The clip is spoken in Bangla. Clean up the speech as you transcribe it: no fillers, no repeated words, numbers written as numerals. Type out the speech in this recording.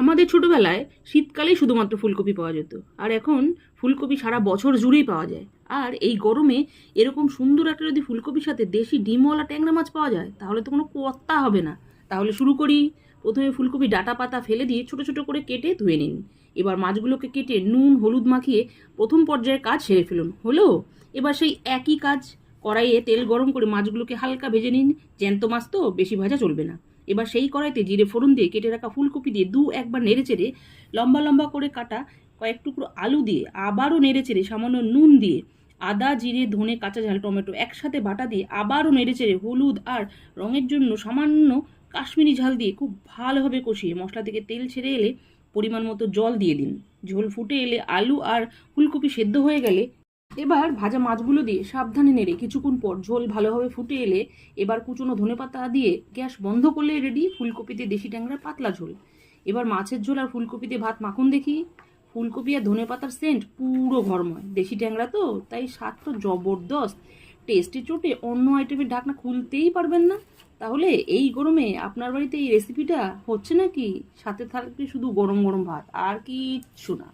আমাদের ছোটবেলায় শীতকালেই শুধুমাত্র ফুলকপি পাওয়া যেত, আর এখন ফুলকপি সারা বছর জুড়েই পাওয়া যায়। আর এই গরমে এরকম সুন্দর একটা যদি ফুলকপির সাথে দেশি ডিমওয়ালা ট্যাংরা মাছ পাওয়া যায় তাহলে তো কোনো কথা হবে না। তাহলে শুরু করি। প্রথমে ফুলকপি ডাটা পাতা ফেলে দিয়ে ছোট ছোট করে কেটে ধুয়ে নিন। এবার মাছগুলোকে কেটে নুন হলুদ মাখিয়ে প্রথম পর্যায়ের কাজ সেরে ফেলুন। হলো? এবার সেই একই কাজ কড়াইয়ে তেল গরম করে মাছগুলোকে হালকা ভেজে নিন। জ্যান্ত মাছ তো বেশি ভাজা চলবে না। এবার সেই কড়াইতে জিরে ফোড়ন দিয়ে কেটে রাখা ফুলকপি দিয়ে একবার নেড়ে চেড়ে লম্বা লম্বা করে কাটা কয়েক টুকরো আলু দিয়ে আবারও নেড়ে চেড়ে সামান্য নুন দিয়ে আদা জিরে ধনে কাঁচা ঝাল টমেটো একসাথে বাটা দিয়ে আবারও নেড়ে চেড়ে হলুদ আর রঙের জন্য সামান্য কাশ্মীরি ঝাল দিয়ে খুব ভালোভাবে কষিয়ে মশলা থেকে তেল ছেড়ে এলে পরিমাণ মতো জল দিয়ে দিন। ঝোল ফুটে এলে আলু আর ফুলকপি সেদ্ধ হয়ে গেলে এবার ভাজা মাছগুলো দিয়ে সাবধানে নেড়ে কিছুক্ষণ পর ঝোল ভালোভাবে ফুটে এলে এবার কুচনো ধনেপাতা দিয়ে গ্যাস বন্ধ করলে রেডি ফুলকপিতে দেশি ট্যাংরার পাতলা ঝোল। এবার মাছের ঝোল আর ফুলকপিতে ভাত মাখুন দেখি। ফুলকপি আর ধনেপাতার সেন্ট পুরো ঘরময়, দেশি ট্যাংরা তো তাই স্বাদ তো জবরদস্ত। টেস্টি চোটে অন্য আইটেমের ঢাকনা খুলতেই পারবেন না। তাহলে এই গরমে আপনার বাড়িতে এই রেসিপিটা হচ্ছে নাকি? সাথে থাকবে শুধু গরম গরম ভাত আর কিচ্ছু না।